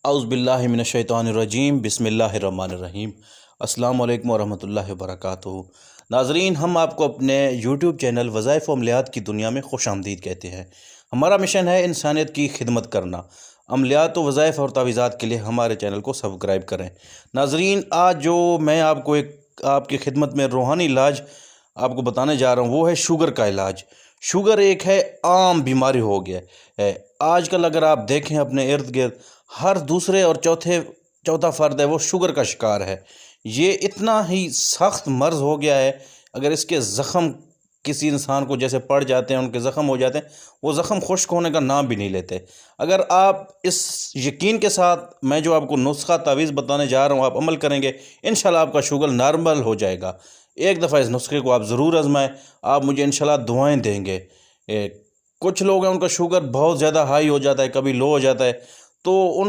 اعوذ باللہ من الشیطان الرجیم بسم اللہ الرحمن الرحیم۔ السلام علیکم ورحمۃ اللہ وبرکاتہ۔ ناظرین، ہم آپ کو اپنے یوٹیوب چینل وظائف و عملیات کی دنیا میں خوش آمدید کہتے ہیں۔ ہمارا مشن ہے انسانیت کی خدمت کرنا۔ عملیات و وظائف اور تعویذات کے لیے ہمارے چینل کو سبسکرائب کریں۔ ناظرین، آج جو میں آپ کو آپ کی خدمت میں روحانی علاج آپ کو بتانے جا رہا ہوں وہ ہے شوگر کا علاج۔ شوگر ایک ہے عام بیماری ہو گیا ہے آج کل۔ اگر آپ دیکھیں اپنے ارد گرد، ہر دوسرے اور چوتھا فرد ہے وہ شوگر کا شکار ہے۔ یہ اتنا ہی سخت مرض ہو گیا ہے، اگر اس کے زخم کسی انسان کو جیسے پڑ جاتے ہیں، ان کے زخم ہو جاتے ہیں، وہ زخم خشک ہونے کا نام بھی نہیں لیتے۔ اگر آپ اس یقین کے ساتھ میں جو آپ کو نسخہ تعویذ بتانے جا رہا ہوں آپ عمل کریں گے، انشاءاللہ آپ کا شوگر نارمل ہو جائے گا۔ ایک دفعہ اس نسخے کو آپ ضرور آزمائیں، آپ مجھے انشاءاللہ دعائیں دیں گے۔ کچھ لوگ ہیں ان کا شوگر بہت زیادہ ہائی ہو جاتا ہے، کبھی لو ہو جاتا ہے، تو ان